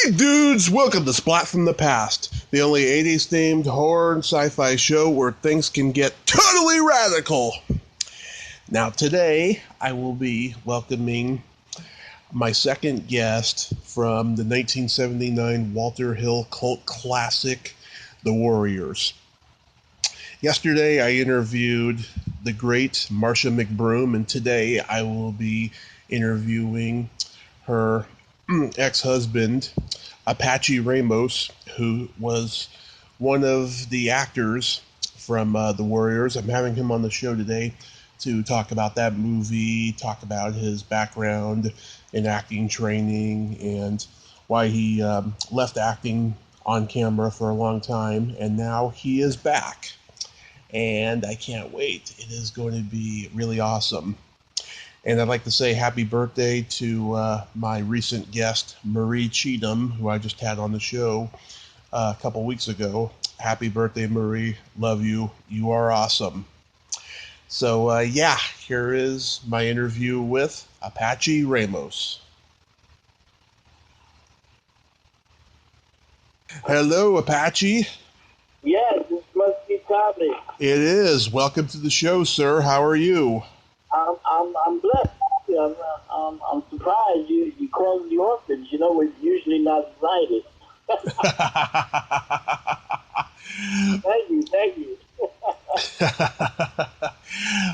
Hey dudes, welcome to Splat from the Past, the only 80s themed horror and sci-fi show where things can get totally radical. Now today, I will be welcoming my second guest from the 1979 Walter Hill cult classic, The Warriors. Yesterday, I interviewed the great Marcia McBroom, and today I will be interviewing her ex-husband, Apache Ramos, who was one of the actors from The Warriors. I'm having him on the show today to talk about that movie, talk about his background in acting training, and why he left acting on camera for a long time, and now he is back. And I can't wait. It is going to be really awesome. And I'd like to say happy birthday to my recent guest, Marie Cheatham, who I just had on the show a couple weeks ago. Happy birthday, Marie. Love you. You are awesome. So, here is my interview with Apache Ramos. Hello, Apache. Yes, this must be Tommy. It is. Welcome to the show, sir. How are you? I'm blessed. I'm surprised you called the orphans. You know, we're usually not invited. Thank you.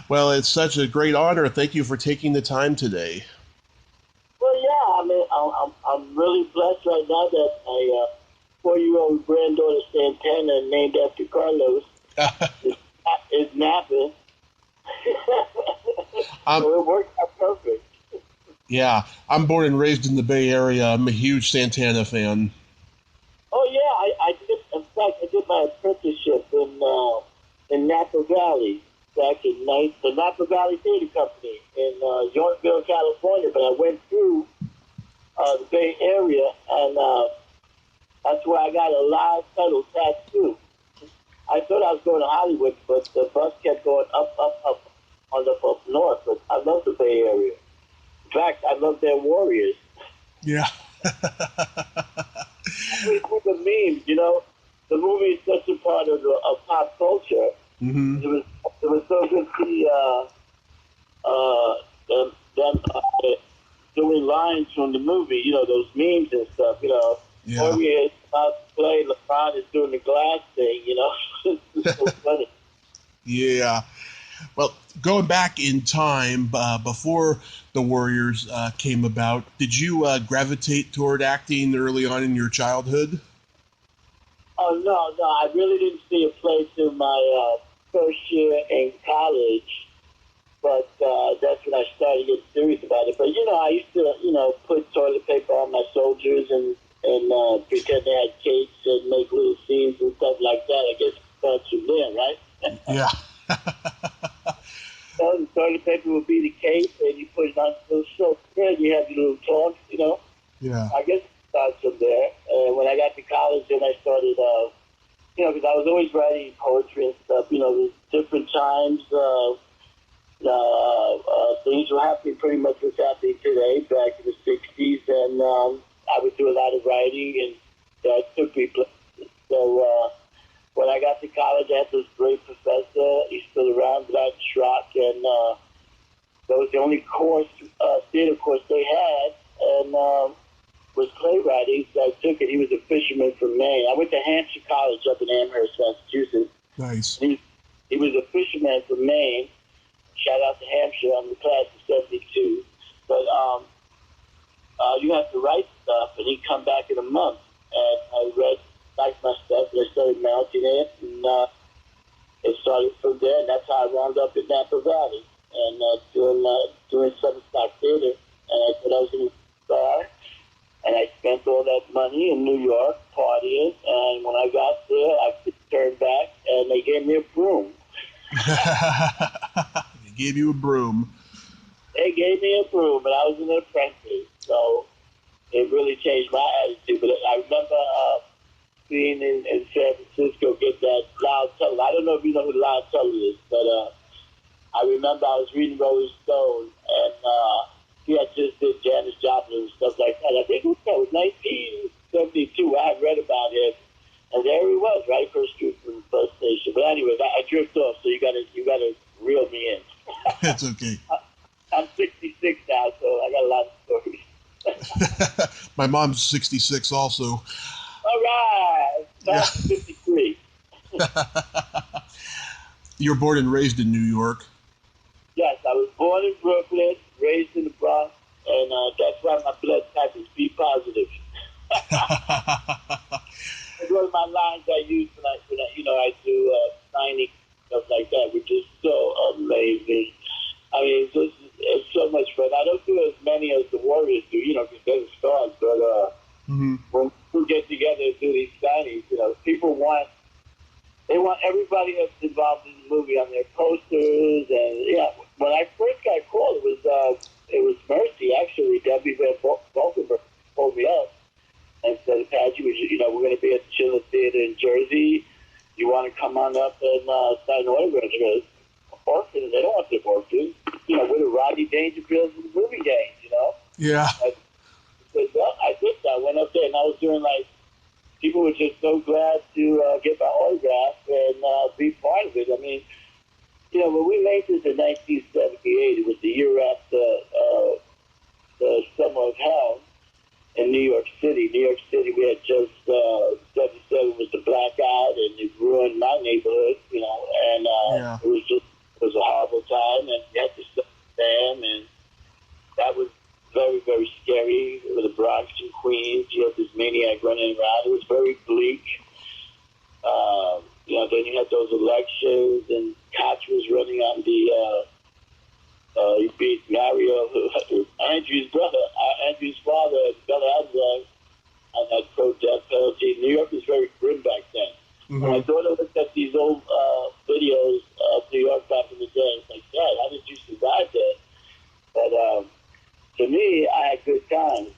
Well, it's such a great honor. Thank you for taking the time today. Well, yeah, I mean, I'm really blessed right now that my 4-year-old granddaughter Santana, named after Carlos, is napping. So it worked out perfect. Yeah, I'm born and raised in the Bay Area. I'm a huge Santana fan. Oh yeah, I did. In fact, I did my apprenticeship in Napa Valley back in the Napa Valley Theater Company in Yorkville, California. But I went through the Bay Area, and that's where I got a live pedal tattoo. I thought I was going to Hollywood, but the bus kept going up up north. But I love the Bay Area. In fact, I love their Warriors. Yeah. With the memes, you know, the movie is such a part of pop culture. Mm-hmm. It was so good to see them doing lines from the movie. You know, those memes and stuff. You know, Yeah. Warrior is about to play. LeBron is doing the glass thing. You know, it's so funny. Yeah. Well, going back in time, before the Warriors came about, did you gravitate toward acting early on in your childhood? Oh, no, I really didn't see a place in my first year in college, but that's when I started getting serious about it. But, you know, I used to, you know, put toilet paper on my soldiers and pretend they had cakes and make little scenes and stuff like that. I guess that's from there, right? Yeah. So the toilet paper would be the cape, and you put it on a little soap, and you have your little talks, you know. Yeah. I guess it starts from there. And when I got to college, then I started, you know, because I was always writing poetry and stuff. You know, there's different times. Things were happening pretty much what's happening today, back in the 60s. And I would do a lot of writing, and that took me places. So when I got to college, I had this great professor. He's still around, Black Schrock, and that was the only course, theater course they had. And was playwriting, so I took it. He was a fisherman from Maine. I went to Hampshire College up in Amherst, Massachusetts. Nice. He was a fisherman from Maine. Shout out to Hampshire. I'm the class of 72. But you have to write stuff, and he'd come back in a month. And I liked my stuff, and I started mounting it, and it started from there, and that's how I wound up in Napa Valley, and doing Seven Stock Theater. And I thought I was going to star. And I spent all that money in New York partying, and when I got there, I could turn back, and they gave me a broom. They gave you a broom. They gave me a broom, and I was an apprentice, so it really changed my attitude. But I remember being in San Francisco, get that Loud Teller. I don't know if you know who Loud Teller is, but I remember I was reading Rolling Stone, and he had just did Janis Joplin and stuff like that. I think it was 1970 It's okay. I'm 66 now, so I got a lot of stories. My mom's 66 also. All right. Yeah. That's 53. You're born and raised in New York. Yes, I was born in Brooklyn, raised in the Bronx, and that's why my blood type is B positive. It's one of my lines I use when I do signing stuff like that, which is so amazing. I mean, it's so much fun. I don't do as many as the Warriors do, because they're the stars. But when we get together and do these signings, people want everybody that's involved in the movie on their posters. And when I first got called, it was Mercy actually. Debbie Van Valkenburg pulled me up and said, Apache, we're going to be at the Chiller Theater in Jersey. You want to come on up and sign autographs? Because orphans, they don't want their orphans. We're the Rodney Dangerfields of the movie games, Yeah. I did that. I went up there and I was doing people were just so glad to get my autograph and be part of it. I mean, when we made this in 1978, it was the year after the Summer of Hell in New York City. New York City, we had just 77 was the blackout, and it ruined my neighborhood, and it was a horrible time, and we had to stop them, and that was very, very scary with the Bronx and Queens. You had this maniac running around. It was very bleak. Then you had those elections, and Koch was running on he beat Mario, Andrew's father, Bella Abzug, on that pro-death penalty. New York was very grim back then. Mm-hmm. And my daughter looked at these old videos of New York back in the day. It's like, Dad, how did you survive that? But to me, I had good times,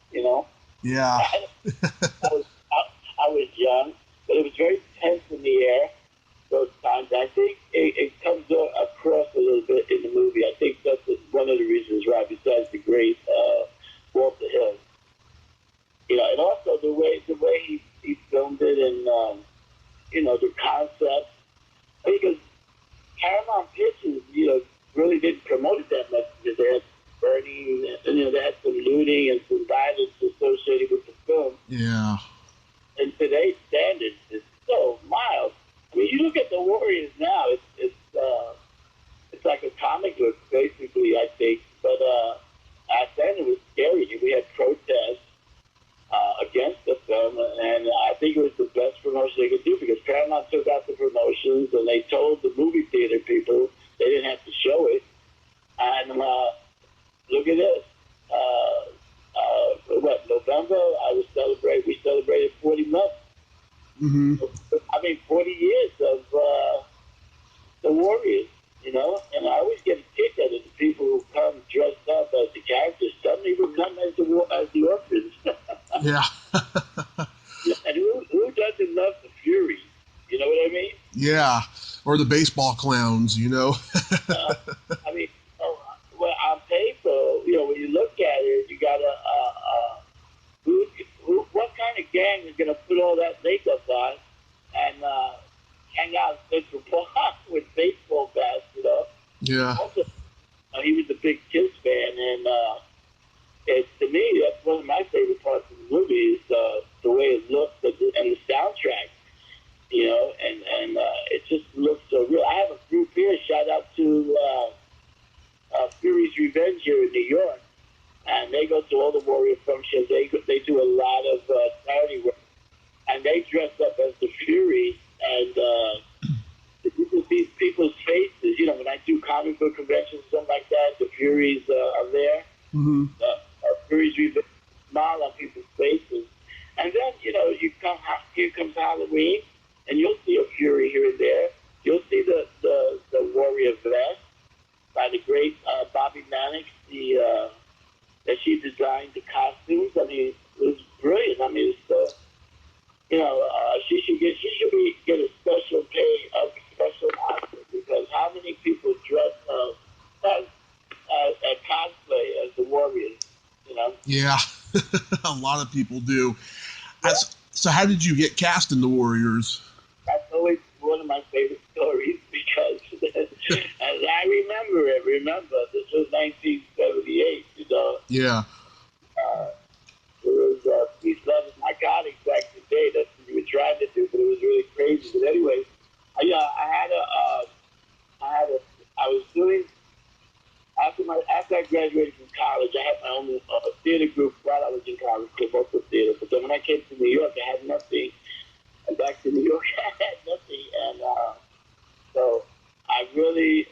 Yeah. I was young, but it was very tense in the air those times. I think it comes across a little bit in the movie. I think that's one of the reasons why, besides the great Walter Hill. And also the way he filmed it, and the concept. Because Paramount Pictures, really didn't promote it that much because they had burning, and they had some looting and some violence associated with the film. Yeah. And today's standards is so mild. I mean, you look at the Warriors now; it's like a comic book, basically. I think, but back then it was scary. We had protests against the film, and I think it was the best promotion they could do because Paramount took out the promotions, and they told the movie theater people they didn't have to show it. And look at this. November, we celebrated 40 months. Mm-hmm. 40 years of the Warriors, and I always get a kick out of the people who come dressed up as the characters. Some even come as the orphans. Yeah. And who doesn't love the Fury? You know what I mean? Yeah. Or the baseball clowns, On paper, when you look at it, you got what kind of gang is going to put all that makeup on and hang out in Central Park with baseball bats, Yeah. Also, he was a big Kiss fan, and to me, that's one of my favorite parts of the movie is the way it looks and the soundtrack, and it just looks so real. I have a group here, shout out to Fury's Revenge here in New York, and they go to all the Warrior functions. They do a lot of charity work, and they dress up as the Fury, and you can see people's faces. When I do comic book conventions, something like that, the Furies are there. Mm-hmm. Fury's Revenge, smile on people's faces, and then here comes Halloween, and you'll see a Fury here and there. You'll see the Warrior vest by the great Bobby Mannix, that she designed the costumes. I mean, it was brilliant. I mean, it's she should get a special Oscar because how many people dress at cosplay as the Warriors? Yeah. A lot of people do. Yeah. So how did you get cast in the Warriors? That's always one of my favorite stories because, as I remember it. Remember, this was 1978. You know, Yeah. it was peace, love, and narcotics back in the day. That's what we were trying to do, but it was really crazy. But anyway, I was doing after I graduated from college. I had my own theater group while I was in college called Local Theater. But then when I came to New York, I had nothing. And back to New York, I had nothing. And so I really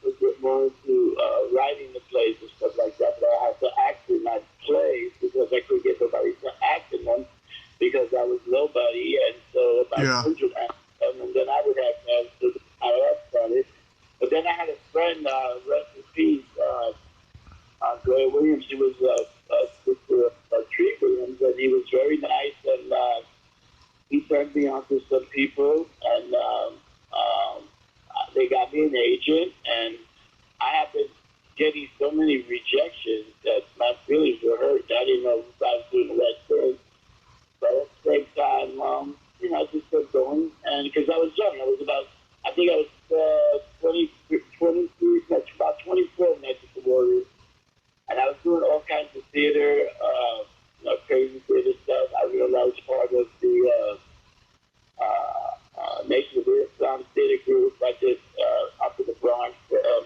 was more into writing the plays and stuff like that. But I had to act in my plays because I couldn't get nobody to act in them because I was nobody. And so my children acted them, and then I would have to on it. But then I had a friend, rest in peace, Gray Williams. He was Tree Williams, and he was very nice, and he turned me on to some people, and they got me an agent, and I have been getting so many rejections that my feelings were hurt. I didn't know if I was doing the right thing. But at the same time, I just kept going, and because I was young, I think I was 23, about 24 when I did the Warriors. And I was doing all kinds of theater, crazy theater stuff. I realized I was part of the Nation of Islam theater group. I did up in the Bronx,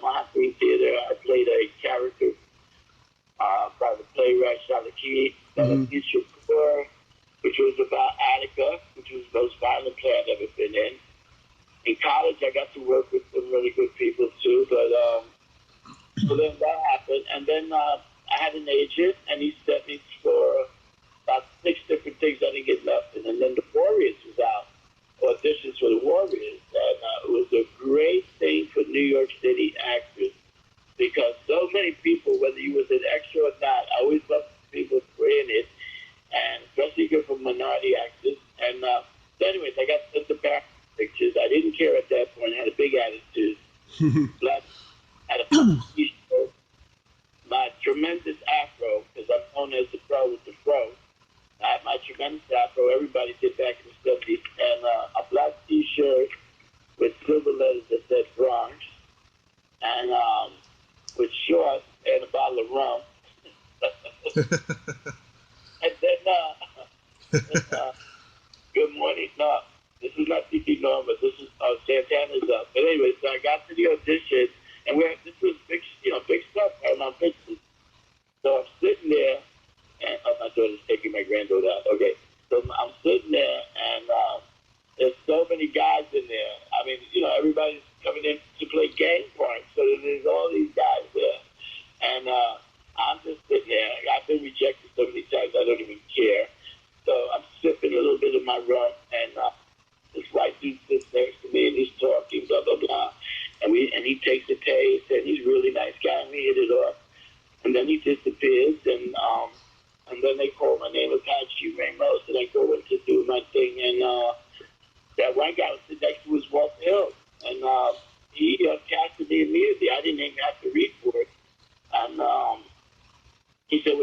Manhattan Theater. I played a character by the playwright Shalaki Shakur, which was about Attica, which was the most violent play I'd ever been in. In college, I got to work with some really good people too, but so then that happened, and then I had an agent, and he sent me for about 6 different things. I didn't get nothing, and then the Warriors was out, auditions for the Warriors, and it was a great thing for New York City actors because so many people, whether you was an extra or not, I always loved people playing it, and especially good for minority actors. And anyways, I got sent the back pictures. I didn't care at that point. I had a big attitude. Splat had a t-shirt, my tremendous afro, because I'm known as the pro with the fro. I had my tremendous afro. Everybody did back in the 70s. And a black t-shirt with silver letters that said Bronx. And with shorts and a bottle of rum. And then, good morning. No, this is not Tiki Norm, but this is Santana's up. But anyway, so I got to the audition, and this was big, big stuff on my pictures. So I'm sitting there, and my daughter's taking my granddaughter out. Okay, so I'm sitting there, and there's so many guys in there. I mean, everybody's coming in to play gang parts, so there's all these guys there, and I'm just sitting there. I've been rejected so many times, I don't even care. So I'm sipping a little bit of my rum, and this white dude sits next to me, and he's talking, blah, blah, blah. And he takes a taste, and he's a really nice guy, and we hit it off. And then he disappears, and then they call my name Apache Ramos, and I go in to do my thing, and that one guy was sitting next to was Walter Hill, and he casted me immediately. I didn't even have to read for it. And he said,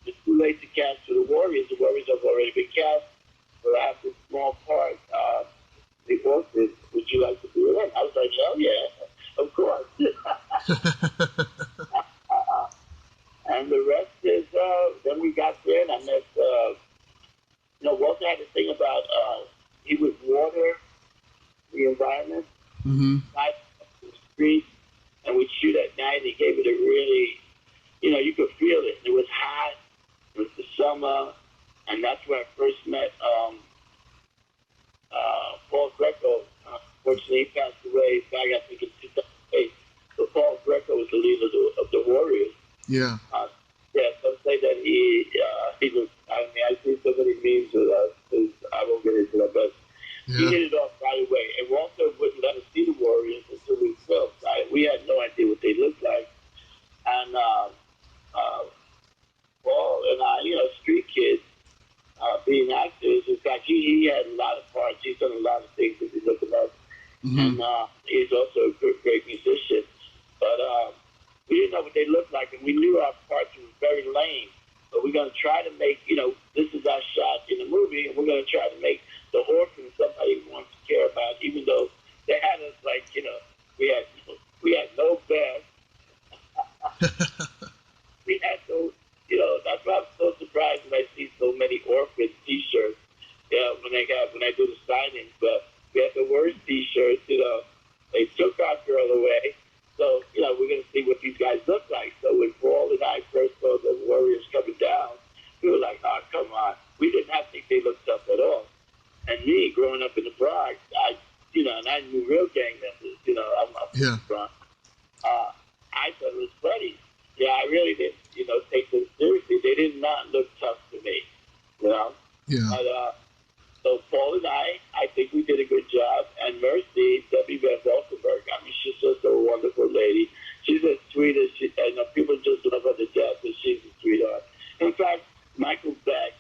it's too late to cast for the Warriors. The Warriors have already been cast, but I have this small part. They both did. Would you like to do it? I was like, hell yeah, of course. And the rest is, then we got there, and I met, Walter had a thing about he would water the environment, the street, and we'd shoot at night. He gave it a really, you could feel it. It was hot. It was the summer, and that's where I first met Paul Greco. Fortunately, he passed away back, I think, in 2008. So Paul Greco was the leader of the Warriors. Yeah. Some say that he was, I see so many memes with us, because I won't get into that, but he hit it off right away. And Walter wouldn't let us see the Warriors until we filmed. We had no idea what they looked like. And Paul and I, street kids, being actors. In fact, he had a lot of parts. He's done a lot of things if you look at us. And he's also a great musician. But we didn't know what they looked like, and we knew our parts were very lame. But we're going to try to make, this is our shot in the movie, and we're going to try to make the orphan somebody who wants to care about, even though they had us like, we had we did not think they looked tough at all. And me, growing up in the Bronx, and I knew real gang members, I'm from the Bronx. I thought it was funny. Yeah, I really didn't, take them seriously. They did not look tough to me, Yeah. But, so Paul and I think we did a good job. And Mercy, W. Van Valkenburg, I mean, she's just a wonderful lady. She's as sweet as people just love her to death, but she's a sweetheart. In fact, Michael Beck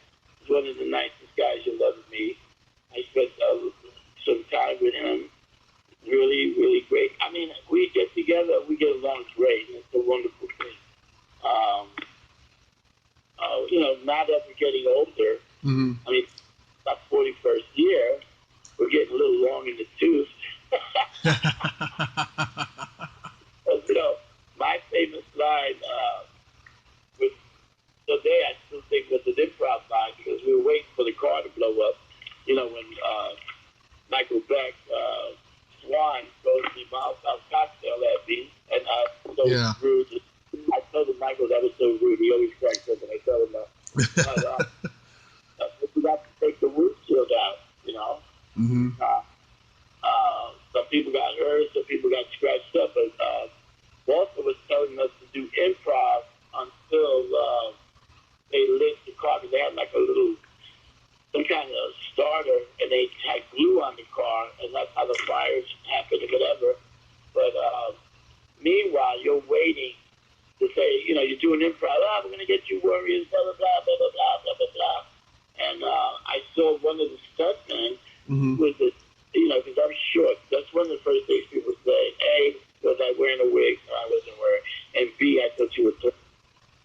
is one of the nicest guys you'll ever meet. I spent some time with him. Really, really great. I mean, we get together, we get along great. It's a wonderful thing. Now that we're getting older, I mean, about 41st year, we're getting a little long in the tooth. But, my famous line was today I still think was an improv line because we were waiting for the car to blow up. When Michael Beck, Swan, throws the Molotov cocktail at me, and so rude. I told him, Michael, that was so rude. He always cracks up when I tell him that. But we got to take the windshield out, Some people got hurt, some people got scratched up, but Walter was telling us to do improv until they lit the car, because they had like some kind of starter, and they had glue on the car, and that's how the fires happened or whatever. But meanwhile, you're waiting to say, you're doing improv, we're going to get you warriors, blah, blah, blah, blah, blah, blah, blah, blah, blah. And I saw one of the stuntmen was because I'm short. That's one of the first things people say. A, was I wearing a wig? No, I wasn't wearing. And B, I thought you were tall.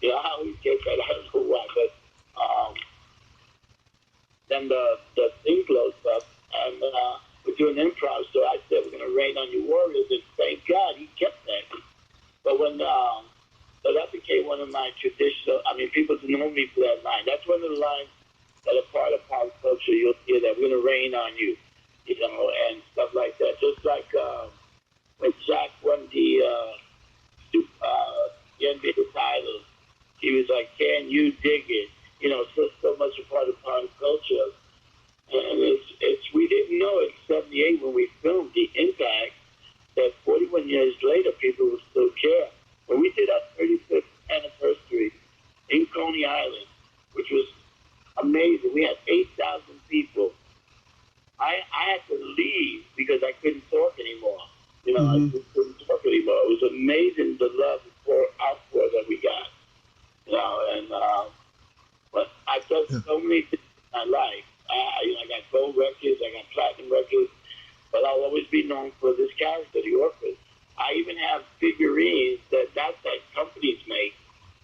I always get that. I don't know why. But then the thing blows up, and we're doing improv. So I said, we're going to rain on you warriors. And thank God he kept that. But when so that became one of my traditional, people know me for that line. That's one of the lines that are part of pop culture. You'll hear that we're going to rain on you, and stuff like that. Just like when Jack won the NBA title, he was like, "Can you dig it?" So much a part of pop culture. And it's we didn't know in '78 when we filmed the impact that 41 years later people will still care. When we did our 35th anniversary in Coney Island, which was amazing. We had 8,000 people. I had to leave because I couldn't talk anymore. I just couldn't talk anymore. It was amazing the love and outpour that we got. And but I've done so many things in my life. I got gold records, I got platinum records, but I'll always be known for this character, the orphan. I even have figurines that companies make,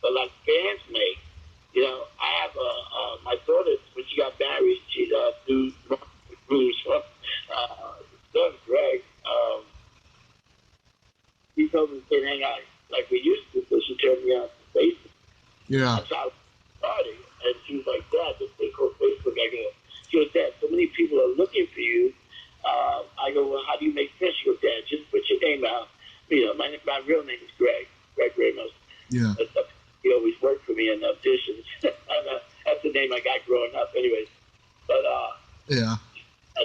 but like fans make. I have my daughter, when she got married, she do moves from son Greg. He told me we can't hang out like we used to, so she turned me on to Facebook. Yeah. That's how it started. And she was like, Dad, this thing called Facebook. I go, she goes, Dad, so many people are looking for you. I go, well, how do you make friends? She goes, Dad, just put your name out. My real name is Greg Ramos. Yeah. He always worked for me in auditions. That's the name I got growing up anyways. But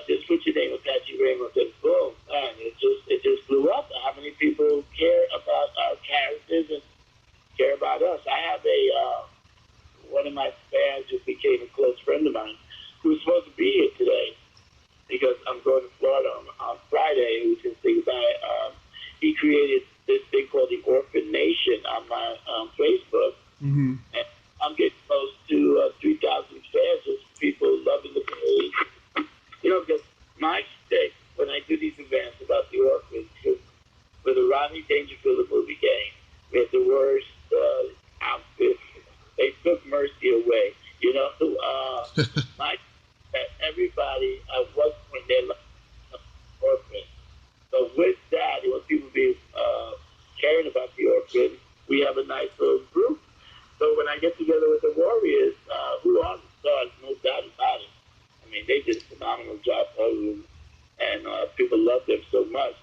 just put your name, Apache Ramos, and boom, man, it just blew up. How many people care about our characters and care about us? I have one of my fans who became a close friend of mine who's supposed to be here today because I'm going to Florida on Friday. We can sing about it. He created this thing called the Orphan Nation on my Facebook. And I'm getting close to 3,000 fans, just people loving the page. Because my mistake when I do these events about the orphans, because with the Rodney Dangerfield movie game, we had the worst outfit. They took Mercy away. That everybody at one point in their life orphan. So with that, when people be caring about the orphan, we have a nice little group. So when I get together with the Warriors, who are the stars, no doubt about it. They did a phenomenal job, and people love them so much.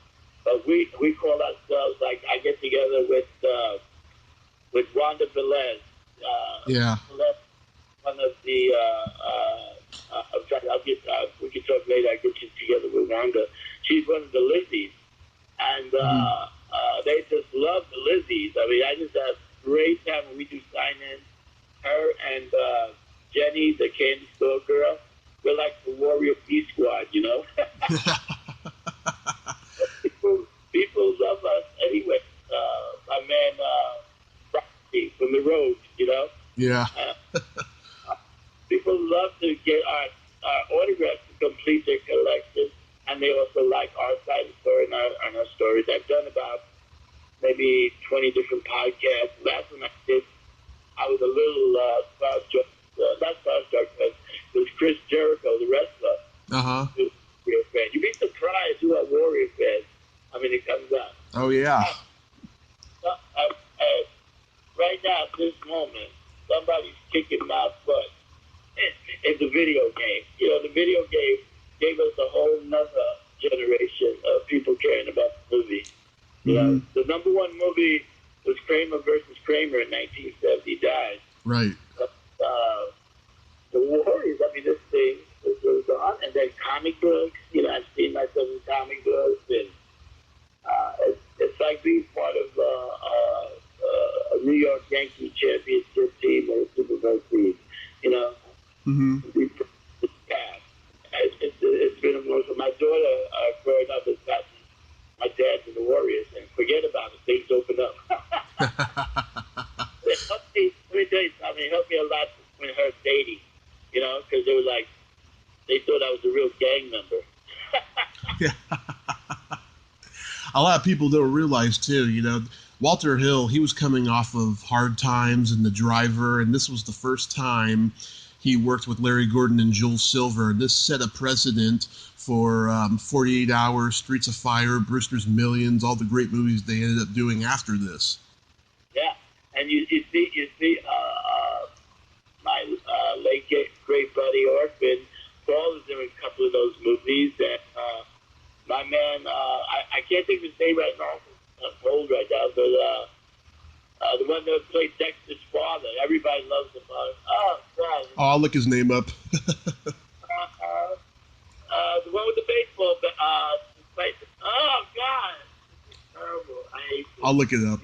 But we call ourselves, like, I get together with Wanda Velez. Velez, one of the longer. She's one of the Lizzies. And they just love the Lizzies. I mean, I just have a great time when we do sign-in. Her and Jenny, the candy store girl, we're like the Warrior B Squad, you know? people love us anyway. My man, Rocky from the road, you know? Yeah. People love to get our autographs to complete their collection, and they also like our side of the story and our stories. I've done about maybe 20 different podcasts. Last one I did, I was a little starstruck, not starstruck, but it was Chris Jericho, the wrestler. Uh-huh. Warrior fan. You'd be surprised who are Warrior fans. I mean, it comes out. Oh, yeah. Right now, at this moment, somebody's kicking my butt. It's a video game. You know, the video game gave us a whole nother generation of people caring about the movie. You know, the number one movie was Kramer versus Kramer in 1970, died. Right. The Warriors, I mean, this thing was on. And then comic books, you know, I've seen myself in comic books, and it's like being part of a New York Yankee championship team or a Super Bowl team, you know. It's past. It's been emotional. My daughter, growing up, has gotten my dad's in the Warriors, and forget about it. Things open up. Let me tell you something. It helped me a lot with her dating, you know, because they were like, they thought I was a real gang member. Yeah. A lot of people don't realize, too, you know, Walter Hill, he was coming off of Hard Times and The Driver, and this was the first time he worked with Larry Gordon and Jules Silver, and this set a precedent for 48 Hours, Streets of Fire, Brewster's Millions, all the great movies they ended up doing after this. Yeah, and you see, my late great buddy Orphan, Paul is in a couple of those movies, and my man, I can't think of his name right now. I'm old right now, but the one that played Dexter's father, everybody loves him. Oh, God. Oh, I'll look his name up. The one with the baseball, oh, God. It's terrible. I hate it. I'll look it up.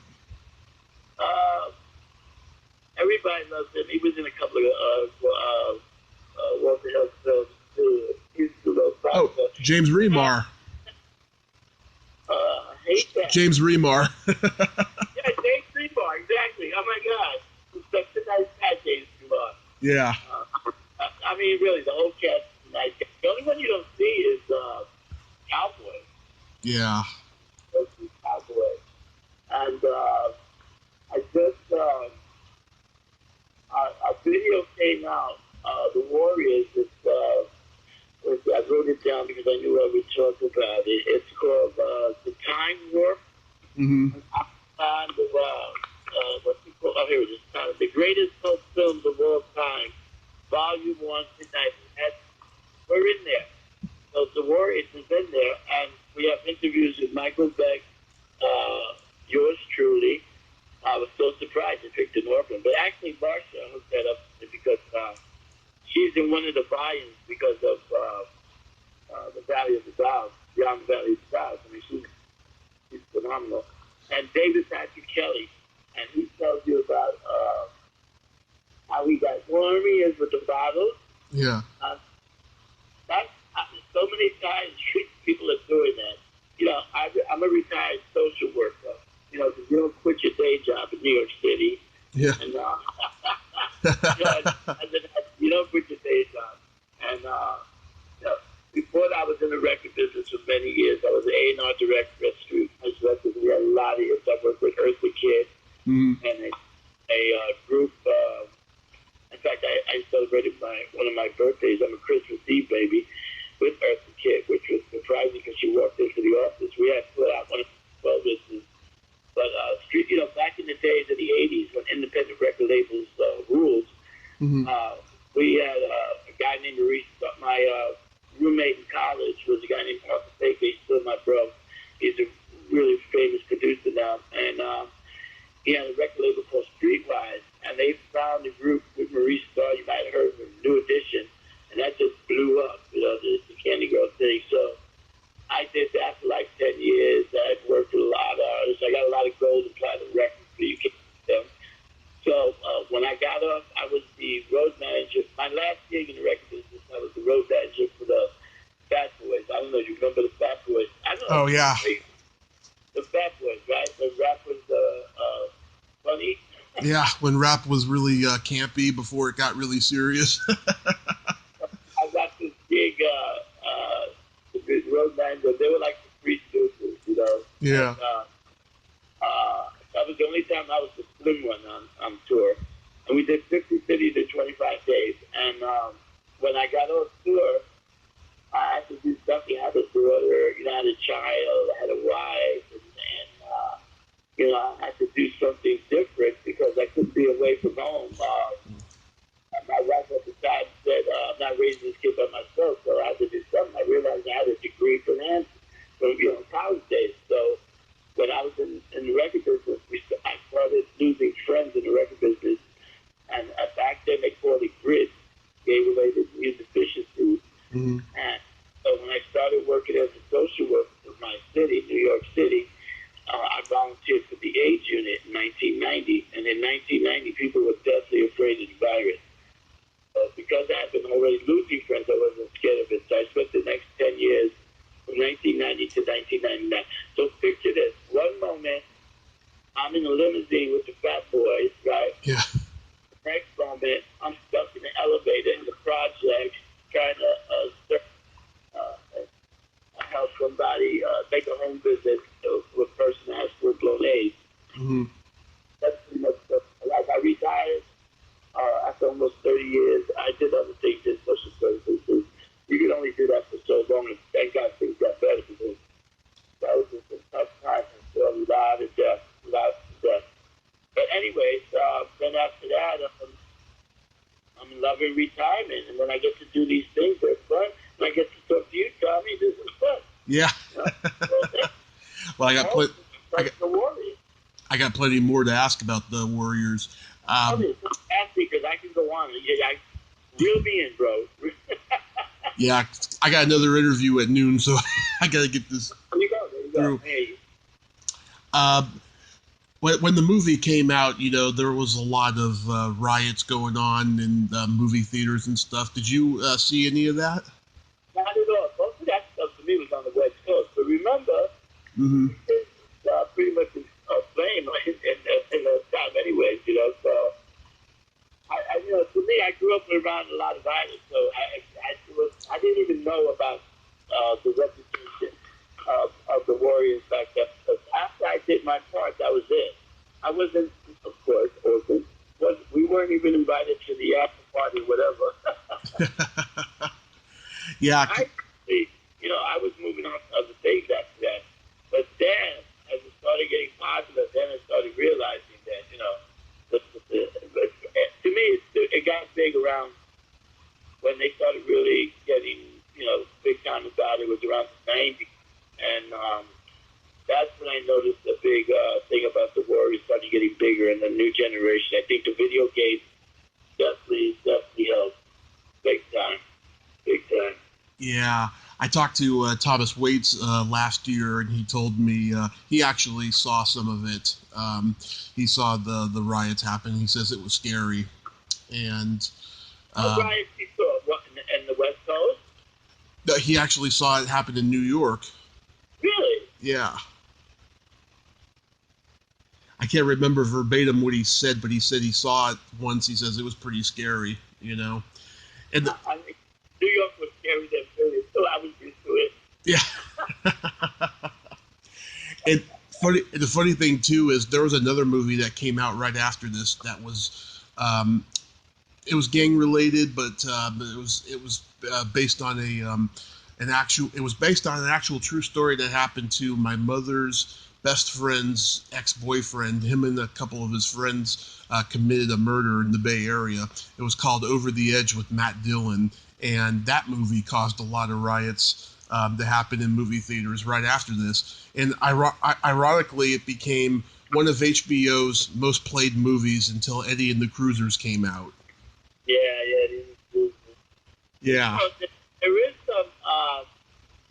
Everybody loves him. He was in a couple of Walter Hill films, too. He's the little Oh, James Remar. I hate that. James Remar. Yeah, James Remar, exactly. Oh, my God. He's such a nice guy, James Remar. Yeah. I mean, really, the whole cast is nice. The only one you don't see is Cowboy. Yeah. Cowboy. And I just, a video came out, The Warriors. I wrote it down because I knew I would talk about it. It's called The Time Warp. Mm-hmm. What's it called? Oh, here it is. The Greatest Cult Films of All Time, Volume 1 tonight. We're in there. So The Warriors is in there, and we have interviews with Michael Beck, yours truly. I was so surprised at Victor Norton, but actually Marsha hooked that up because she's in one of the volumes because of the Valley of the Clouds, Beyond the Valley of the Clouds. I mean, she's phenomenal. And David Patrick Kelly, and he tells you about how he got warm with the bottles. Yeah. So many times people are doing that. You know, I'm a retired social worker. You know, because you don't quit your day job in New York City. Yeah. And, you don't quit your day job. And, you know, before that, I was in the record business for many years. I was an A&R director at Street Records. We had a lot of years. I worked with Eartha Kitt and a group. In fact, I celebrated one of my birthdays. I'm a Christmas Eve baby with Eartha Kitt, which was surprising because she walked into the office. We had put out one of the 12 business. But, you know, back in the days of the 80s when independent record labels ruled, we had a guy named Maurice. My roommate in college was a guy named Arthur Baker. He's still my bro. He's a really famous producer now. And he had a record label called Streetwise. And they found a group with Maurice Starr. You might have heard of him, New Edition. And that just blew up, you know, the Candy Girl thing. So Oh yeah. The Fat Boys, right? The rap was funny. Yeah, when rap was really campy before it got really serious. I got this gig, the Road 9, but they were like the three stooges, you know. Yeah. And, that was the only time I was the slim one on tour. And we did 50 cities in 25 days. And when I got on tour, I had to do something. I had a daughter, you know, I had a child, I had a wife, and you know, I had to do something different because I couldn't be away from home. My wife at the time said, I'm not raising this kid by myself, so I had to do something. I realized I had a degree from you know, college days. So when I was in the record business, I started losing friends in the record business. And back then they called it grid, gay-related music efficiency. Mm-hmm. And so when I started working as a social worker in my city, New York City, I volunteered for the AIDS unit in 1990. And in 1990, people were deathly afraid of the virus. Because I had been already losing friends, I wasn't scared of it. So I spent the next 10 years, from 1990 to 1999. So picture this. One moment, I'm in a limousine with the Fat Boys, right? Yeah. The next moment, I'm stuck in the elevator in the project trying to help somebody make a home visit to a person who has full-blown AIDS. Mm-hmm. That's pretty much like I retired. After almost 30 years, I did other things in social services. You can only do that for so long, and thank God things got better because that was just a tough time for a lot of death. But anyways, then after that, I'm loving retirement, and when I get to do these things, they're fun. When I get to talk to you, Tommy, this is fun. Yeah. You know? Well, I got the plenty more to ask about the Warriors. Ask me because I can go on. Reel me in, bro. Yeah, I got another interview at noon, so I got to get this There you go. Hey. When the movie came out, you know, there was a lot of riots going on in movie theaters and stuff. Did you see any of that? Not at all. Most of that stuff to me was on the West Coast. But remember, Mm-hmm. it's pretty much a flame in those time anyways, you know. So, you know, to me, I grew up around a lot of violence, so I didn't even know about the reputation of the Warriors back then. Because after I did my part, that was it. I wasn't, of course, we weren't even invited to the after party, whatever. Yeah. You know, I was moving on to other things after that. But then, as it started getting popular, then I started realizing that, you know, to me, it got big around when they started really getting, you know, big time about it was around the 90s. And that's when I noticed the big thing about the Warriors starting getting bigger in the new generation. I think the video games definitely helped big time. Yeah. I talked to Thomas Waits last year, and he told me he actually saw some of it. He saw the riots happen. He says it was scary. And riots he saw in the West Coast? He actually saw it happen in New York. Really? Yeah. I can't remember verbatim what he said, but he said he saw it once. He says it was pretty scary, you know. And New York was scary than Philly, so I was used to it. Yeah. And the funny thing too is there was another movie that came out right after this that was it was gang related, but it was based on an actual true story that happened to my mother's best friend's ex-boyfriend. Him and a couple of his friends committed a murder in the Bay Area. It was called Over the Edge with Matt Dillon, and that movie caused a lot of riots to happen in movie theaters right after this. And ironically, it became one of HBO's most played movies until Eddie and the Cruisers came out. Yeah. There is some,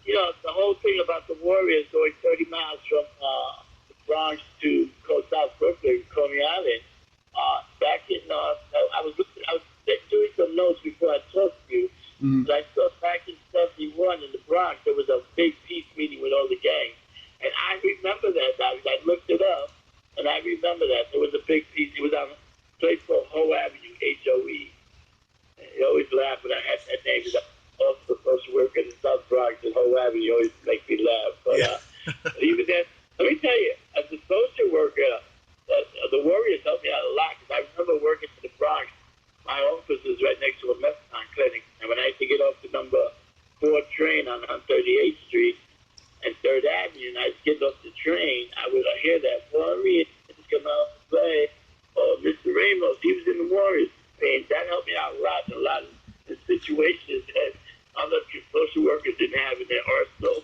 you know, the whole thing about the Warriors going 30 miles from the Bronx to South Brooklyn, Coney Island. Back in, I was doing some notes before I talked to you. But I saw back in 71 in the Bronx, there was a big peace meeting with all the gangs. And I remember that. I looked it up, and I remember that. There was a big peace. It was on a place called Hoe Avenue, Hoe. You always laugh when I had that name. Because I also supposed to work in the South Bronx, and Hoe Avenue always make me laugh. But even then, let me tell you, as a social worker, the Warriors helped me out a lot. Because I remember working in the Bronx. My office was right next to a methadone clinic. And when I had to get off the number 4 train on 38th Street and 3rd Avenue, and I was getting off the train, I would hear that Warriors come out to play. Oh, Mr. Ramos, he was in the Warriors. And that helped me out a lot of situations that other social workers didn't have in their arsenal.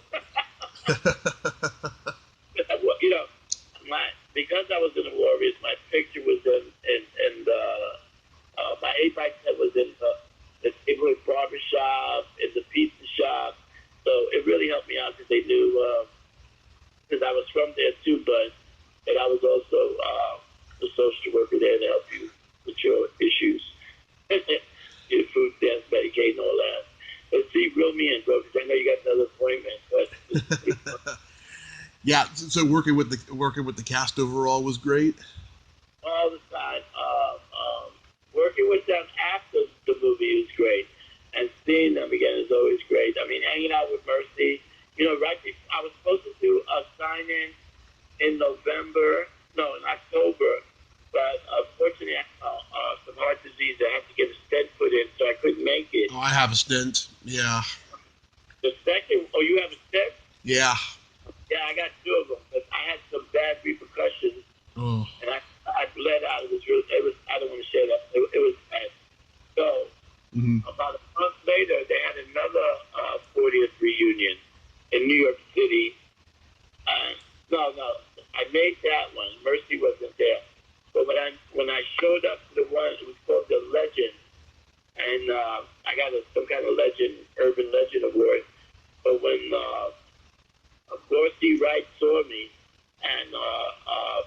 You know, because I was in the Warriors, my picture was in my 8x10 was in the neighborhood barber shop, in the pizza shop. So it really helped me out because they knew, because I was from there too, and I was also the social worker there to help you with your issues. Your food stamps, Medicaid, and all that. But see, reel me in, bro, because I know you got another appointment. But Yeah, so working with the cast overall was great. All the time. Working with them after the movie was great, and seeing them again is always great. I mean, hanging out with Mercy. You know, right before, I was supposed to do a sign-in in October, but unfortunately, some heart disease. I had to get a stent put in, so I couldn't make it. Oh, I have a stent. Yeah. The second, you have a stent? Yeah. Yeah, I got 2 of them, but I had some bad repercussions. Oh. And I bled out. I don't want to share that. It was bad. So, about a month later, they had another 40th reunion in New York City. No, I made that one. Mercy wasn't there. But when I showed up to the one, it was called The Legend. And I got some kind of urban legend award. But when Dorsey Wright saw me, and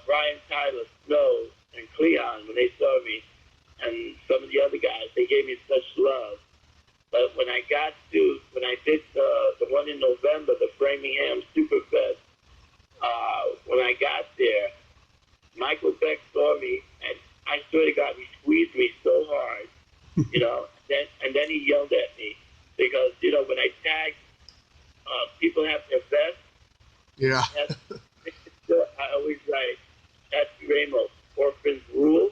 Brian Tyler Snow and Cleon, when they saw me, and some of the other guys, they gave me such love. But when I did the one in November, the Framingham Superfest, when I got there, Michael Beck saw me, and I swear to God, he squeezed me so hard, you know, and then he yelled at me, because, you know, when I tag, people have their best. Yeah. I always write Apache Ramos, Orphan's Rule.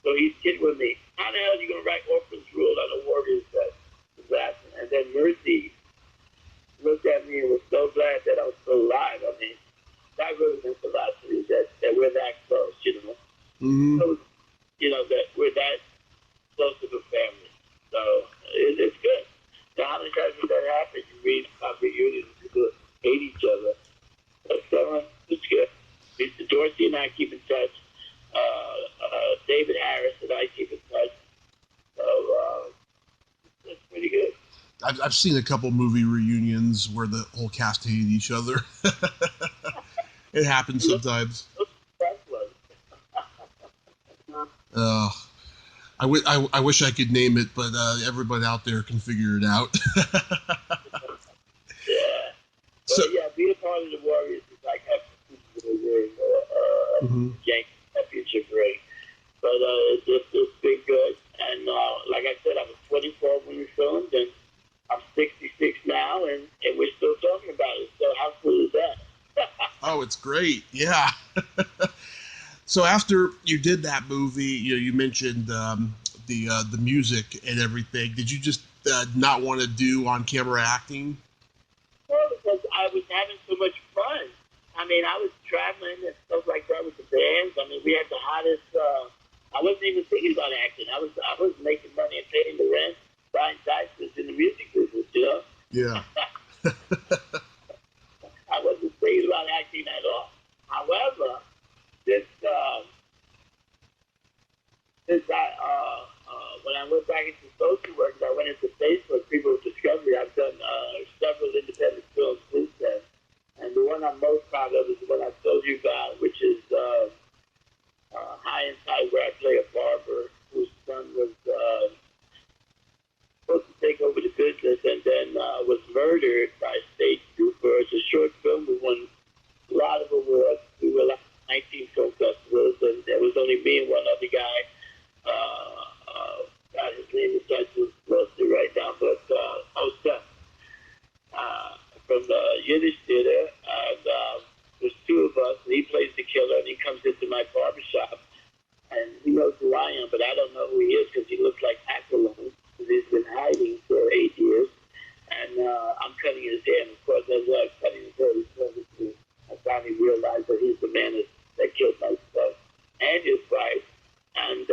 So he's kidding with me. How the hell are you going to write Orphan's Rule on a Warriors set? And then Mercy looked at me and was so glad that I was still alive. I mean, that really meant a lot to me, that we're that close, you know. So, you know, that we're that close of a family. So it's good. Now, how many times did that happen? You read about reunions, people hate each other. So it's good. Dorsey and I keep in touch. David Harris and I keep in touch. So it's pretty good. I've seen a couple movie reunions where the whole cast hated each other. It happens sometimes. I wish I could name it, but everybody out there can figure it out. Yeah. So, yeah, being a part of the Warriors is like having a Yankee championship ring. But it's been good. And like I said, I was 24 when we filmed, and I'm 66 now, and we're still talking about it. So how cool is that? Oh, it's great. Yeah. So after you did that movie, you mentioned the music and everything. Did you just not want to do on-camera acting? Well, because I was having so much fun. I mean, I was traveling and stuff like that with the bands. I mean, we had the hottest. I wasn't even thinking about acting. I was making money and paying the rent, buying diapers in the music business, you know. Yeah. I wasn't thinking about acting at all. However, since when I went back into social work, I went into Facebook, People of Discovery. I've done several independent films since then. And the one I'm most proud of is the one I told you about, which is High and Tight, where I play a barber whose son was supposed to take over the business. Yiddish theater, and there's two of us, and he plays the killer, and he comes into my barbershop, and he knows who I am, but I don't know who he is because he looks like Aqualung, because he's been hiding for 8 years, and I'm cutting his hair, and of course, as I'm cutting his hair, I finally realized that he's the man that killed my son and his wife, and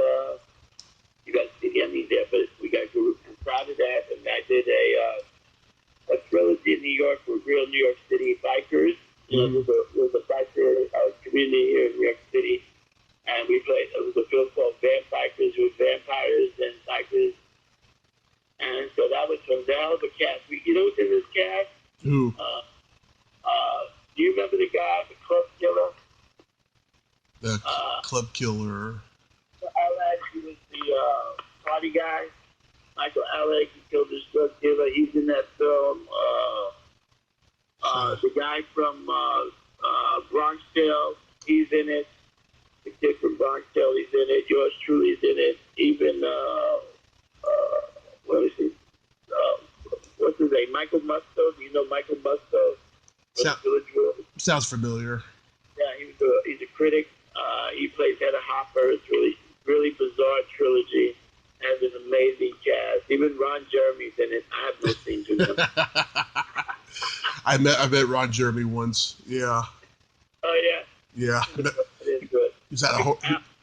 you got to see the ending there, but we got to I'm proud of that, and I did a trilogy in New York with real New York City bikers. You know, there's a biker community here in New York City, and we played. It was a film called Vampires with vampires and bikers, and so that was from the hell of a cast. You know what's in this cast? Who? Do you remember the guy, the club killer? The club killer. Alex, he was the party guy. Michael Alex, he killed this drug dealer. He's in that film. The guy from Bronx Tale, he's in it. The kid from Bronx Tale, he's in it. Yours truly is in it. Even, what is he? What's his name? Michael Musto. Do you know Michael Musto? Sounds familiar. Yeah, he's a critic. He plays Hedda Hopper. It's really bizarre trilogy. Has an amazing cast. Even Ron Jeremy's in it. I have no scenes with him. I met Ron Jeremy once. Yeah. Oh yeah. Yeah. It is good. Is that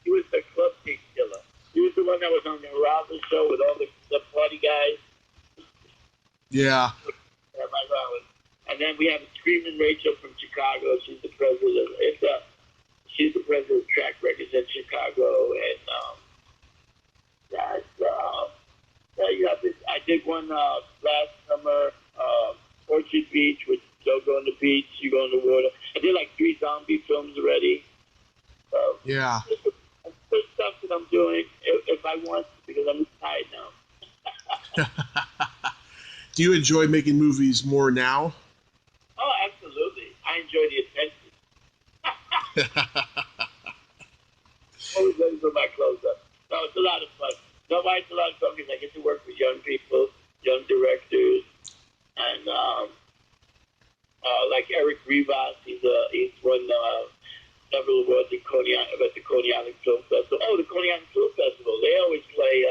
He was the club king killer. He was the one that was on the Robin show with all the party guys. Yeah. And then we have Screaming Rachel from Chicago. She's the president. She's the president of Track Records in Chicago, and you have this. I did one last summer, Orchard Beach, which don't go on the beach, you go in the water. I did like 3 zombie films already. So yeah. There's stuff that I'm doing if I want to, because I'm tired now. Do you enjoy making movies more now? Oh, absolutely. I enjoy the attention. Always let me put my clothes up. No, it's a lot of fun. No, it's a lot of fun because I get to work with young people, young directors, and like Eric Rivas, he's won several awards at the Coney Island Film Festival. Oh, the Coney Island Film Festival. They always play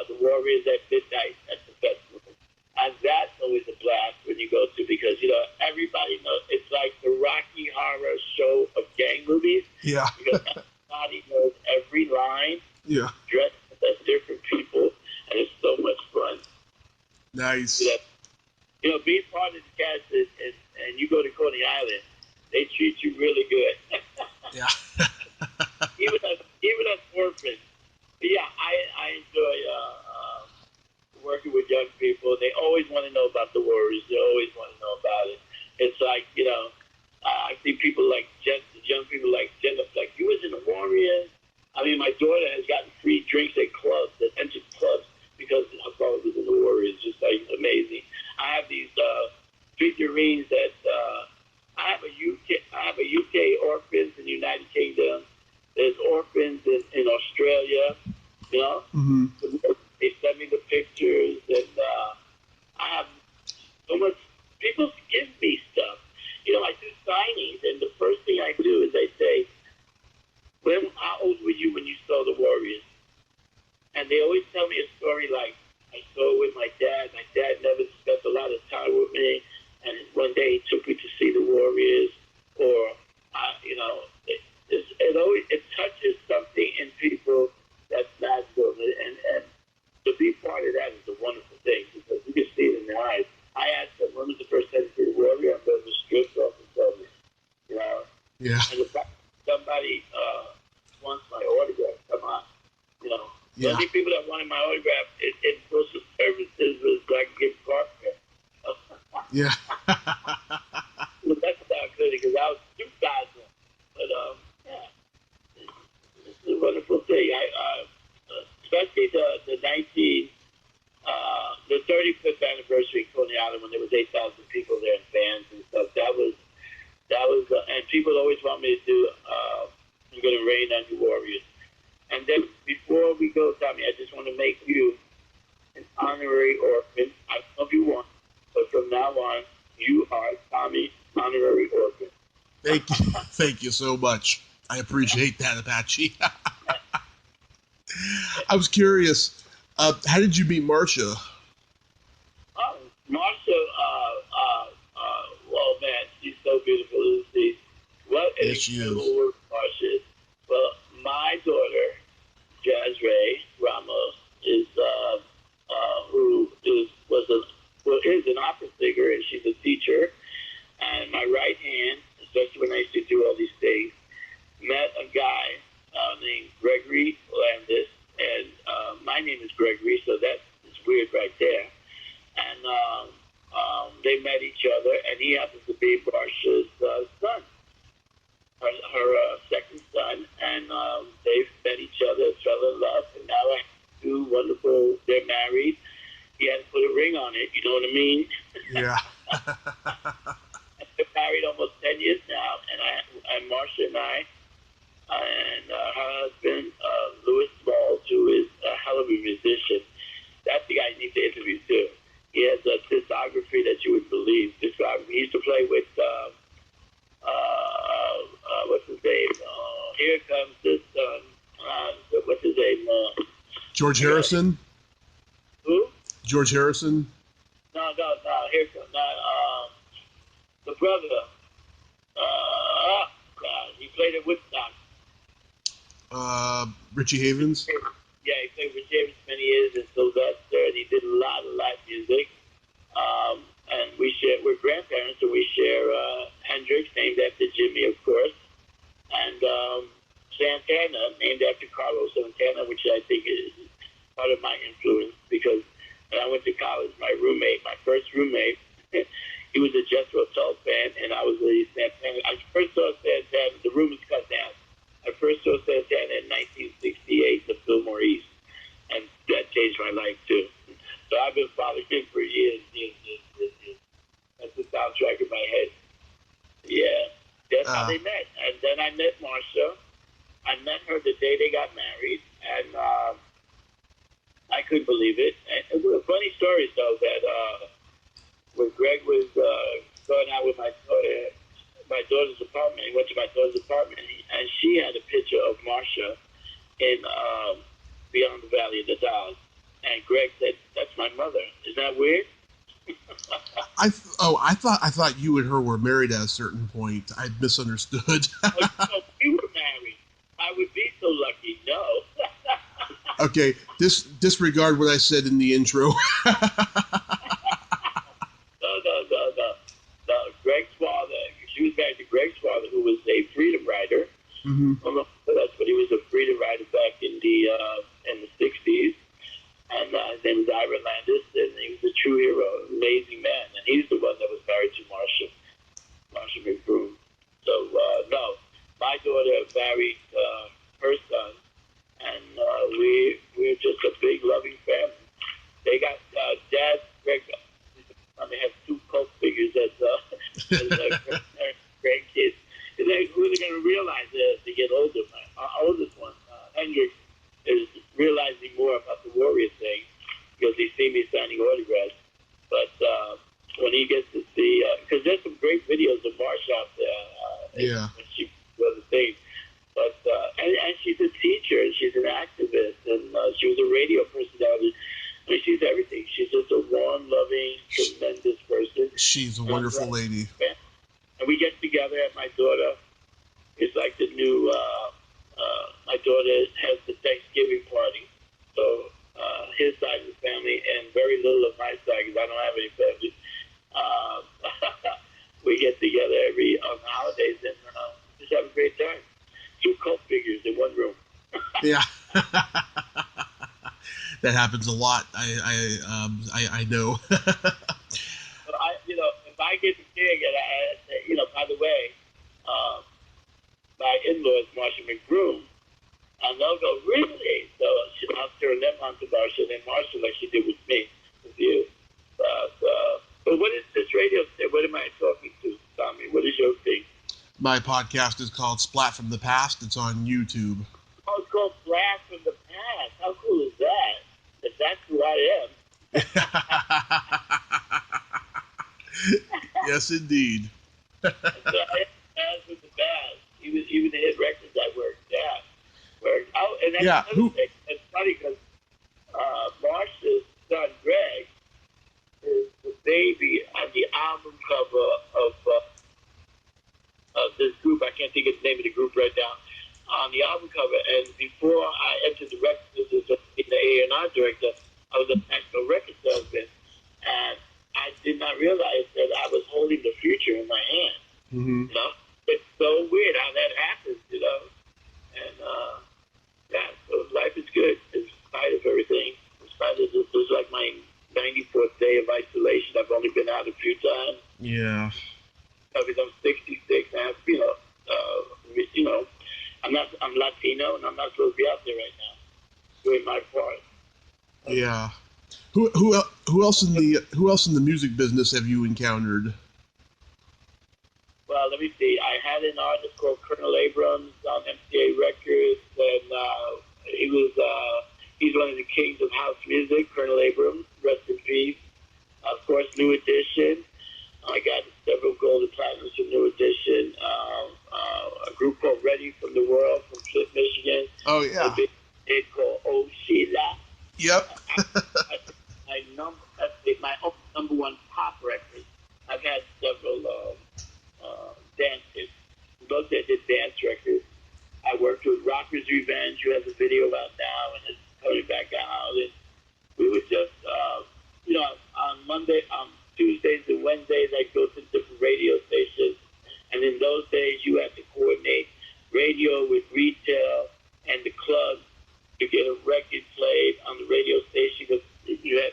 the Warriors at midnight at the festival. And that's always a blast when you go to, because, everybody knows. It's like the Rocky Horror show of gang movies. Yeah. Because everybody knows every line. Yeah. Dressed as different people. And it's so much fun. Nice. Being part of the cast and you go to Coney Island, they treat you really good. Yeah. even as orphans. But yeah, I enjoy working with young people. They always want to know about the Warriors. They always want to know about it. It's like, I see people like young people like Jennifer, like, you was in the Warriors. I mean, my daughter has gotten free drinks at clubs, at entered clubs, because her father was in the Warriors. Just like amazing. I have these figurines that I have a UK orphans in the United Kingdom. There's orphans in Australia. Mm-hmm. They send me the pictures, and I have so much. People give me stuff. I do signings, and the first thing I do is I say, how old were you when you saw the Warriors? And they always tell me a story like, I saw it with my dad. My dad never spent a lot of time with me, and one day he took me to see the Warriors, or it touches something in people that's magical, and to be part of that is a wonderful thing, because you can see it in their eyes. I asked them, when was the first time you see the Warrior? I'm going to strip off and tell me, Yeah. And if somebody wants my autograph, come on, The only people that wanted my autograph in social services was like Gibb Carpenter. Yeah. Well, that's about good, because I was 2,000. But, yeah, it's a wonderful thing. Especially the 35th anniversary of Coney Island, when there was 8,000 people there in bands and stuff. That was, and people always want me to do, I'm going to rain on you Warriors. And then before we go, Tommy, I just want to make you an honorary orphan. I don't know if you want, but from now on, you Thank you so much. I appreciate that, Apache. I was curious, how did you meet Marcia? Marsha, well, man, she's so beautiful to see. What an Yes, she is. incredible work Marsha is. Well, my daughter, Jazz Ray Ramos, is is an opera singer, and she's a teacher. And my right hand, especially when I used to do all these things, met a guy named Gregory Landis, and my name is Gregory, so that is weird right there. And they met each other, and he happens to be Marsha's son, her second son, and they met each other, fell in love, and now I have two wonderful, they're married. He hadn't put a ring on it, you know what I mean? Yeah. They're married almost 10 years now, and Marsha and I, and her husband, Louis Smalls, who is a hell of a musician. That's the guy you need to interview too. He has a discography that you would believe. He used to play with, what's his name? Here comes this, what's his name? George Harrison? Who? George Harrison? No, here comes, the brother. God, he played at Woodstock. Richie Havens? Yeah, he played with James many years in Sylvester, and he did a lot of live music. And we're grandparents, and we share Hendrix, named after Jimmy, of course, and Santana, named after Carlos Santana, which I think is part of my influence, because when I went to college, my first roommate, he was a Jethro Tull fan, and I was a Santana. I first saw Santana, the room is cut down. I first saw Santana in 1968 at Fillmore East, and that changed my life too. So I've been following him for years. That's the soundtrack in my head. Yeah, that's how they met. And then I met Marsha. I met her the day they got married, and I couldn't believe it. And it was a funny story, though, that when Greg was going out with my daughter's apartment, he went to my daughter's apartment, and she had a picture of Marsha in Beyond the Valley of the Dolls. And Greg said, "That's my mother." Is that weird? I thought you and her were married at a certain point. I misunderstood. We were married. I would be so lucky. No. Okay, disregard what I said in the intro. No. Greg's father. She was married to Greg's father, who was a freedom rider. Mm-hmm. That's what he was, a freedom rider back in the '60s. And his name was Ira Landis, and he was a true hero, an amazing man. And he's the one that was married to Marsha McBroom. So, no, my daughter married her son, and we're just a big, loving family. They got Dad, Greg, they have two cult figures as grandkids. And they're really going to realize as they get older. Our oldest one, Hendrix, is realizing more about the Warrior thing because he's seen me signing autographs. But when he gets to see, because there's some great videos of Marsha out there. Yeah. When she does the thing. But, and she's a teacher, and she's an activist, and she was a radio personality. I mean, she's everything. She's just a warm, loving, tremendous person. She's a wonderful lady. And we get together at my daughter. It's like the new, my daughter has the Thanksgiving party. So his side of the family, and very little of my side, because I don't have any family. We get together on the holidays and just have a great time. Two cult figures in one room. Yeah. That happens a lot. I know. But if I get to gig, and by the way, my in-laws, Marsha McBroom, and they'll go, really? So I'll turn them on to Marsha, and then Marsha, like she did with me, with you. But what is this radio thing? What am I talking to, Tommy? What is your thing? My podcast is called Splat from the Past. It's on YouTube. Oh, it's called Splat from the Past. How cool is that? If that's who I am. Yes, indeed. As with the even the hit records I worked out. Oh, and that's Yeah. another thing. It's funny because Marcia's son Greg is the baby on the album cover of this group. I can't think of the name of the group right now. On the album cover, and before I entered the record business as the A&R director, I was a national record salesman, and I did not realize that I was holding the future in my hand. Mm-hmm. You know, it's so weird how that happens. You know, and yeah, so life is good in spite of everything. In spite of this is like my 94th day of isolation. I've only been out a few times. Yeah. I mean, I'm 66. I have, you know, I'm Latino, and I'm not supposed to be out there right now doing my part. Yeah. Who else in the music business have you encountered? Well, let me see. I had an artist called Colonel Abrams on MCA Records, and he's one of the kings of house music. Colonel Abrams, rest in peace. Of course, New Edition. I got several gold and platinums from New Edition. A group called Ready from the World from Flint, Michigan. Oh yeah. A big hit called Oh Sheila. Yep. My number one pop record. I've had several dance hits. Both they did dance records. I worked with Rocker's Revenge, who has a video out now, and it's coming back out. And we would just, on Tuesdays and Wednesdays, I'd go to different radio stations. And in those days, you had to coordinate radio with retail and the club to get a record played on the radio station. Because you had,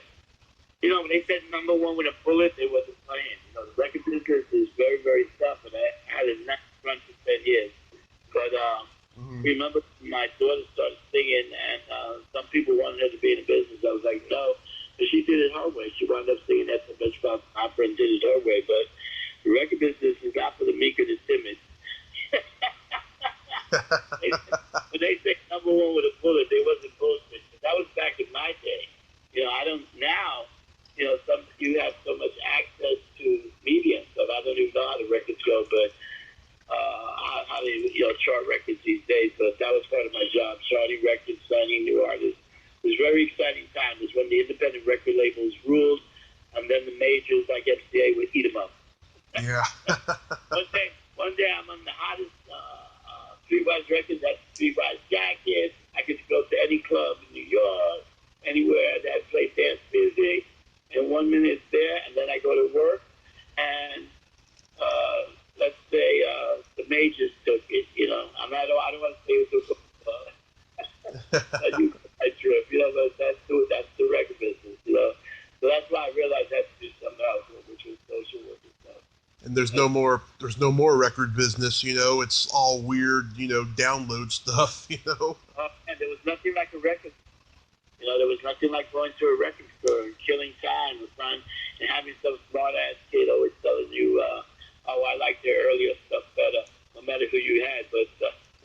when they said number one with a bullet, they wasn't playing. The record business is very, very tough, and I had a nice run for 10 years. But remember, my daughter started singing, and some people wanted her to be in the business. I was like, no. But she did it her way. She wound up singing that the best opera and did it her way. But the record business is not for the meek or the timid. When they say number one with a bullet, they wasn't bullshit. That was back in my day. I don't now. You have so much access to media and stuff. I don't even know how the records go, but how they chart records these days. But that was part of my job, charting records, signing new artists. It was a very exciting time. It was when the independent record labels ruled, and then the majors like FCA would eat them up. Yeah. one day I'm on the hottest Streetwise records. That's Streetwise Jacket. I could go to any club in New York, anywhere that played dance music, and 1 minute there, and then I go to work, and let's say the majors took it. I don't want to say it was I trip, but that's the record business, So that's why I realized I had to do something else, which was social work and stuff. And there's no more record business, it's all weird, download stuff, And there was nothing like a record. There was nothing like going to a record store and killing time and having some smart ass kid always telling you, I like their earlier stuff better, no matter who you had. But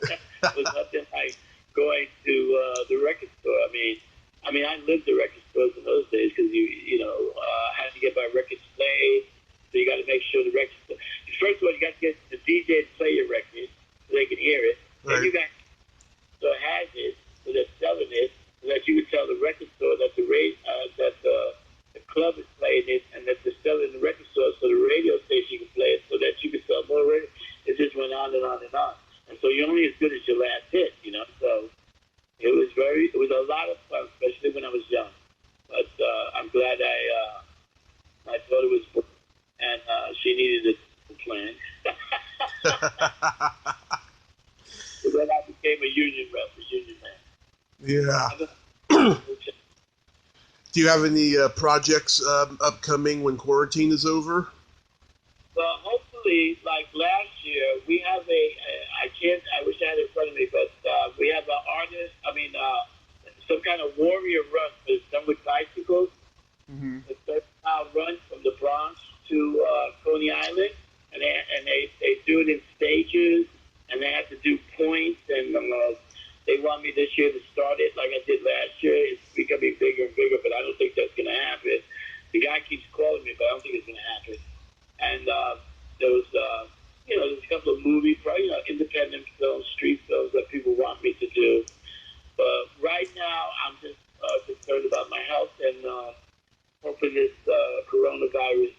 it was nothing like going to the record store. I mean, I lived the record stores in those days because had to get my records played. So you got to make sure the record store. First of all, you got to get the DJ to play your record so they can hear it. Right. And you got so it has it, so they're selling it, so that you would tell the record store that the club is playing it, and that they're selling the record store, so the radio station can play it, so that you can sell more records. It just went on and on and on. And so you're only as good as your last hit, So it was a lot of fun, especially when I was young. But I'm glad my daughter was born, and she needed a plan. So then I became a union man. Yeah. Do you have any projects upcoming when quarantine is over? Well, hopefully, like last year, we have I wish I had it in front of me, but we have an artist, some kind of warrior run, but it's done with bicycles. Mm-hmm. It's a 30-mile run from the Bronx to Coney Island, and they do it in stages, and they have to do points, and they want me this year to start it like I did last year. It's becoming bigger and bigger, but I don't think that's going to happen. The guy keeps calling me, but I don't think it's going to happen. And there was there's a couple of movie, independent films, street films that people want me to do. But right now, I'm just concerned about my health and hoping this coronavirus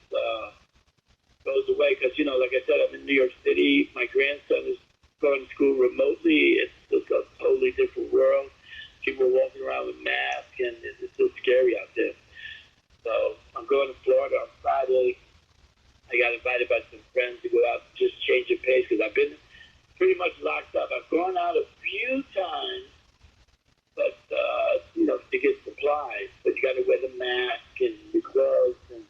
goes away. Because, like I said, I'm in New York City. My grandson is going to school remotely. It's just a totally different world. People are walking around with masks, and it's so scary out there. So I'm going to Florida on Friday. I got invited by some friends to go out and just change the pace because I've been pretty much locked up. I've gone out a few times, but, to get supplies. But you got to wear the mask and the gloves, and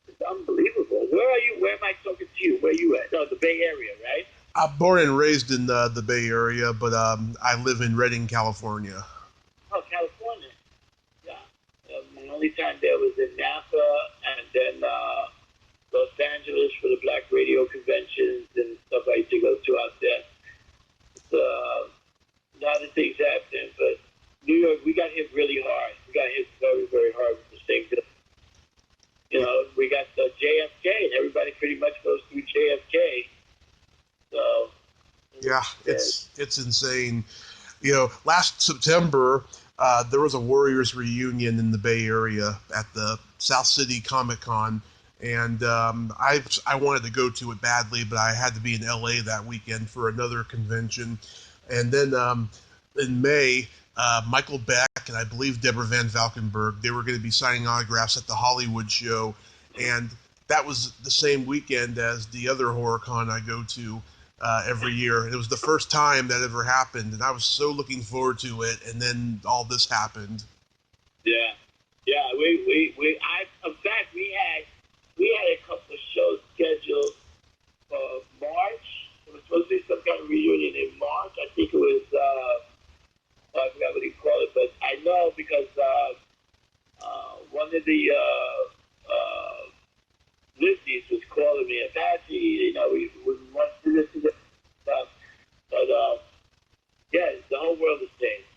it's unbelievable. Where are you? Where am I talking to you? Where are you at? No, the Bay Area, right? I'm born and raised in the Bay Area, but I live in Redding, California. Oh, California. Yeah. My only time there was in Napa, and then Los Angeles for the Black Radio conventions and stuff I used to go to out there. It's, a lot of things happening, but New York, we got hit really hard. We got hit very, very hard with the same thing. We got the JFK, and everybody pretty much goes through JFK. So yeah, it's insane. Last September, there was a Warriors reunion in the Bay Area at the South City Comic Con, and I wanted to go to it badly, but I had to be in LA that weekend for another convention. And then in May, Michael Beck and I believe Deborah Van Valkenburg, they were going to be signing autographs at the Hollywood show, and that was the same weekend as the other horror con I go to every year. It was the first time that ever happened, and I was so looking forward to it, and then all this happened. Yeah. In fact, we had a couple of shows scheduled for March. It was supposed to be some kind of reunion in March. I think it was, I forgot what he called it, but I know because one of the Lizzies was calling me, Apache, we want to do this and that stuff. But, the whole world is changed.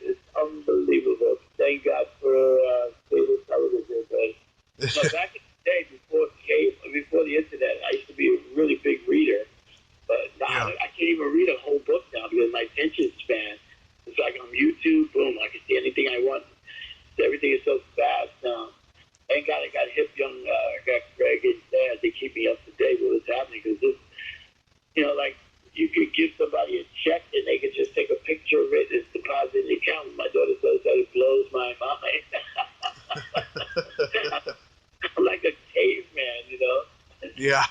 It's unbelievable. Thank God for cable television. But back in the day, before the internet, I used to be a really big reader. But now I can't even read a whole book now because my attention span. It's like on YouTube, boom, I can see anything I want. Everything is so fast now. Thank God I got hip young, I got Greg and Dad. They keep me up to date with what's happening because this, like you could give somebody a check and they could just take a picture of it and deposit in the account. My daughter says that it blows my mind. I'm like a caveman, Yeah.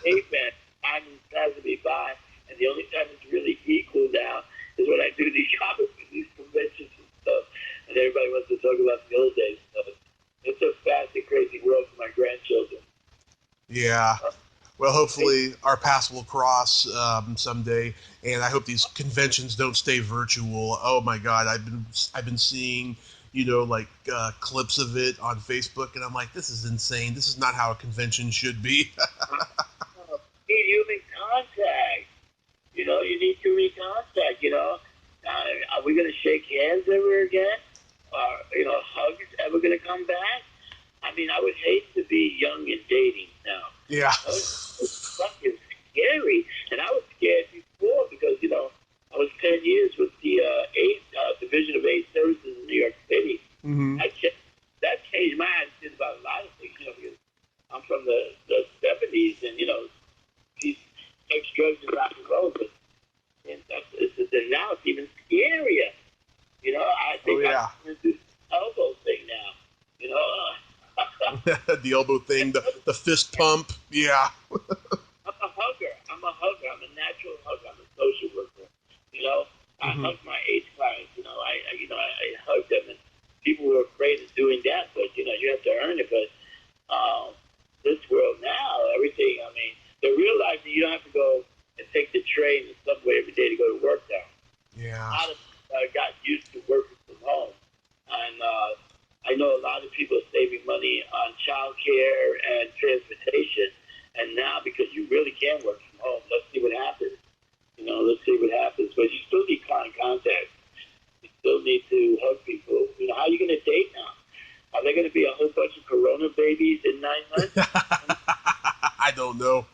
Caveman. Time is passing me by, and the only time it's really equal now is when I do these these conventions and stuff, and everybody wants to talk about the old days. So it's a fast and crazy world for my grandchildren. Yeah. Well, hopefully our paths will cross someday, and I hope these conventions don't stay virtual. Oh my God, I've been seeing, clips of it on Facebook, and I'm like, this is insane. This is not how a convention should be. You need human contact. You need human contact. Are we going to shake hands ever again? Hugs ever going to come back? I mean, I would hate to be young and dating now. Yeah. It's fucking scary. And I was scared before because, I was 10 years with the Division of AIDS Services in New York City. Mm-hmm. That changed my attitude about a lot of things, because I'm from the 70s and, these sex, drugs, and rock and roll. But now it's even scarier. I think I'm going to do the elbow thing now. The elbow thing, the fist pump, yeah. I'm a hugger. I'm a natural hugger. I'm a social worker. I hug my AIDS clients. I hug them, and people were afraid of doing that, but you have to earn it. But this world now, everything. I mean, they're realizing you don't have to go and take the train and subway every day to go to work now. Yeah. A lot of got used to working from home, and I know a lot of people are saving money on child care and transportation, and now because you really can work from home, let's see what happens. But you still need client contact. You still need to hug people. How are you going to date now? Are there going to be a whole bunch of corona babies in 9 months? I don't know.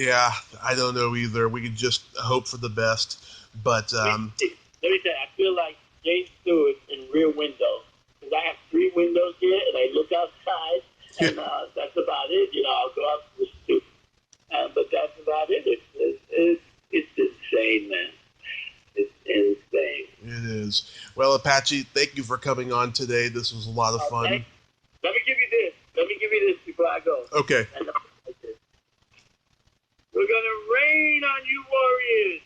Yeah, I don't know either. We can just hope for the best. But Let me say, I feel like James Stewart in Rear Window, because I have 3 windows here, and I look outside, and that's about it. I'll go out to the stoop, but that's about it. It's insane, man. It's insane. it is. Well, Apache, thank you for coming on today. This was a lot of fun. Okay. Let me give you this before I go. Okay. And we're gonna rain on you, warriors.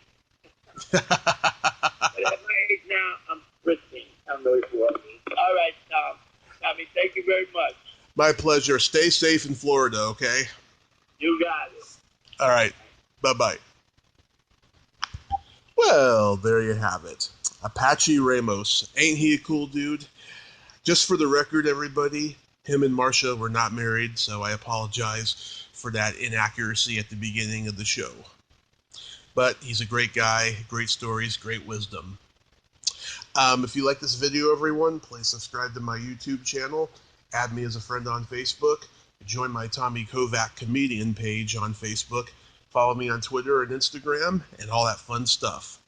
But at my age now, I'm risking. I'm really warriors. All right, Tom. Tommy, thank you very much. My pleasure. Stay safe in Florida, okay? You got it. All right. Bye-bye. Well, there you have it. Apache Ramos. Ain't he a cool dude? Just for the record, everybody, him and Marcia were not married, so I apologize for that inaccuracy at the beginning of the show. But he's a great guy, great stories, great wisdom. If you like this video, everyone, please subscribe to my YouTube channel, add me as a friend on Facebook, join my Tommy Kovac comedian page on Facebook, follow me on Twitter and Instagram, and all that fun stuff.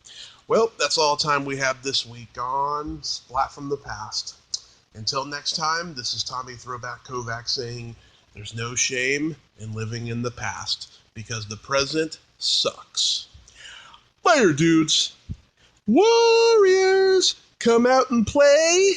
Well, that's all the time we have this week on Splat from the Past. Until next time, this is Tommy Throwback Kovac saying, there's no shame in living in the past, because the present sucks. Later, dudes. Warriors, come out and play.